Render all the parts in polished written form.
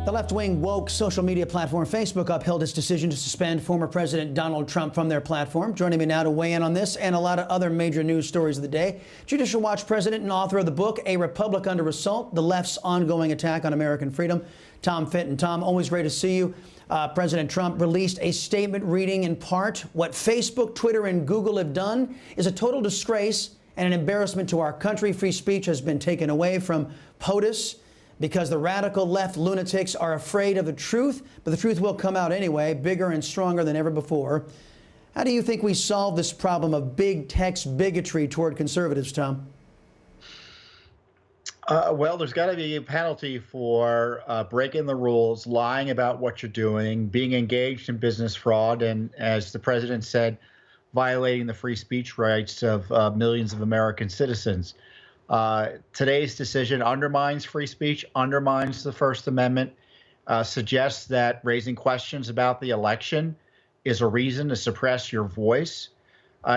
The left-wing woke social media platform Facebook upheld its decision to suspend former President Donald Trump from their platform. Joining me now to weigh in on this and a lot of other major news stories of the day, Judicial Watch president and author of the book, A Republic Under Assault, The Left's Ongoing Attack on American Freedom, Tom Fitton. Tom, always great to see you. President Trump released a statement reading in part, "What Facebook, Twitter, and Google have done is a total disgrace and an embarrassment to our country. Free speech has been taken away from POTUS because the radical left lunatics are afraid of the truth, but the truth will come out anyway, bigger and stronger than ever before." How do you think we solve this problem of big text bigotry toward conservatives, Tom? Well, there's got to be a penalty for breaking the rules, lying about what you're doing, being engaged in business fraud, and, as the president said, violating the free speech rights of millions of American citizens. Today's decision undermines free speech, undermines the First Amendment, suggests that raising questions about the election is a reason to suppress your voice.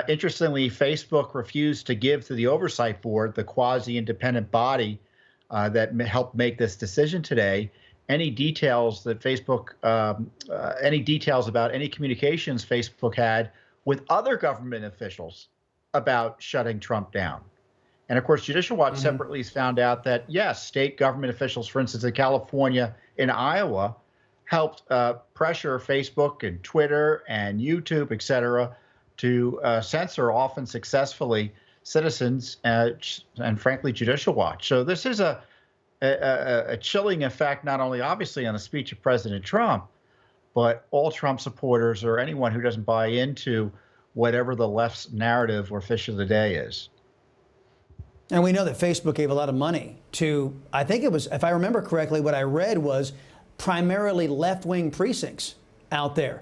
Interestingly, Facebook refused to give to the Oversight Board, the quasi-independent body that helped make this decision today, any details that any details about any communications Facebook had with other government officials about shutting Trump down. And of course, Judicial Watch separately has found out that, yes, state government officials, for instance, in California and Iowa, helped pressure Facebook and Twitter and YouTube, et cetera, to censor, often successfully, citizens and, frankly, Judicial Watch. So this is a chilling effect, not only obviously on the speech of President Trump, but all Trump supporters or anyone who doesn't buy into whatever the left's narrative or fish of the day is. And we know that Facebook gave a lot of money to, I think it was, if I remember correctly, what I read was primarily left-wing precincts out there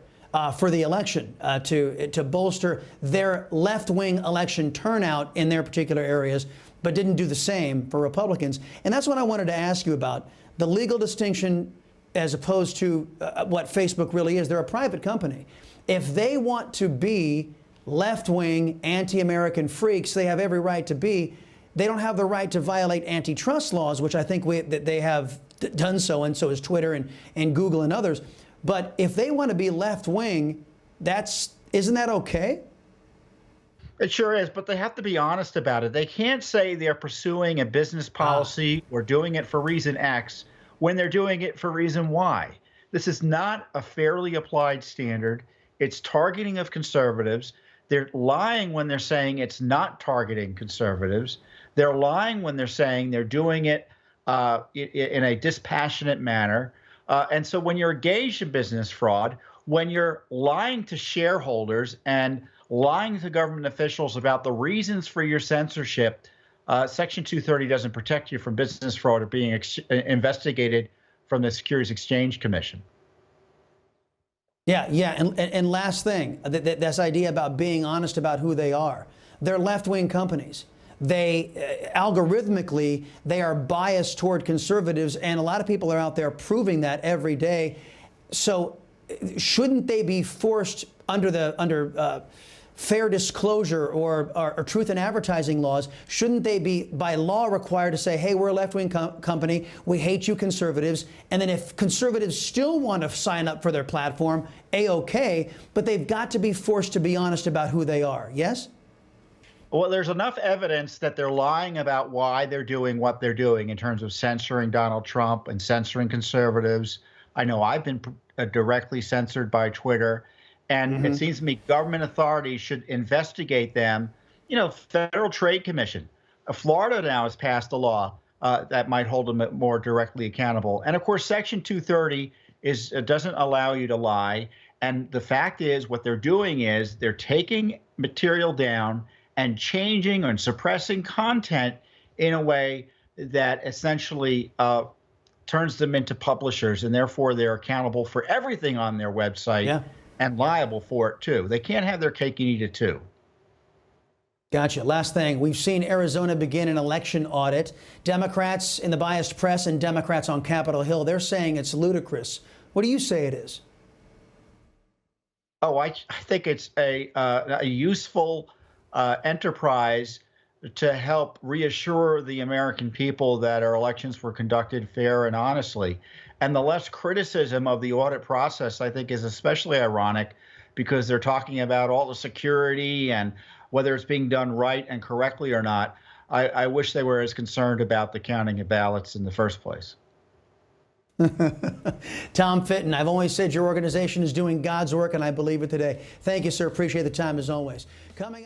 for the election to bolster their left-wing election turnout in their particular areas, but didn't do the same for Republicans. And that's what I wanted to ask you about, the legal distinction as opposed to what Facebook really is. They're a private company. If they want to be left-wing, anti-American freaks, they have every right to be. They don't have the right to violate antitrust laws, which I think that they have done so, and so is Twitter and Google and others. But if they want to be left-wing, isn't that okay? It sure is, but they have to be honest about it. They can't say they're pursuing a business policy or doing it for reason X when they're doing it for reason Y. This is not a fairly applied standard. It's targeting of conservatives. They're lying when they're saying it's not targeting conservatives. They're lying when they're saying they're doing it in a dispassionate manner. And so when you're engaged in business fraud, when you're lying to shareholders and lying to government officials about the reasons for your censorship, Section 230 doesn't protect you from business fraud or being investigated from the Securities Exchange Commission. Yeah. And last thing, this idea about being honest about who they are. They're left-wing companies. They algorithmically, they are biased toward conservatives, and a lot of people are out there proving that every day. So shouldn't they be forced under fair disclosure or truth in advertising laws? Shouldn't they be by law required to say, hey, we're a left-wing company, we hate you conservatives, and then if conservatives still want to sign up for their platform, A-OK, but they've got to be forced to be honest about who they are, yes? Well, there's enough evidence that they're lying about why they're doing what they're doing in terms of censoring Donald Trump and censoring conservatives. I know I've been directly censored by Twitter, and it seems to me government authorities should investigate them. You know, Federal Trade Commission. Florida now has passed a law that might hold them more directly accountable. And of course, Section 230 doesn't allow you to lie. And the fact is, what they're doing is they're taking material down and changing and suppressing content in a way that essentially turns them into publishers, and therefore they're accountable for everything on their website and liable for it too. They can't have their cake and eat it too. Gotcha. Last thing, we've seen Arizona begin an election audit. Democrats in the biased press and Democrats on Capitol Hill, they're saying it's ludicrous. What do you say it is? Oh, I think it's a useful enterprise to help reassure the American people that our elections were conducted fair and honestly. And the left's criticism of the audit process, I think, is especially ironic because they're talking about all the security and whether it's being done right and correctly or not. I wish they were as concerned about the counting of ballots in the first place. Tom Fitton, I've always said your organization is doing God's work, and I believe it today. Thank you, sir. Appreciate the time as always. Coming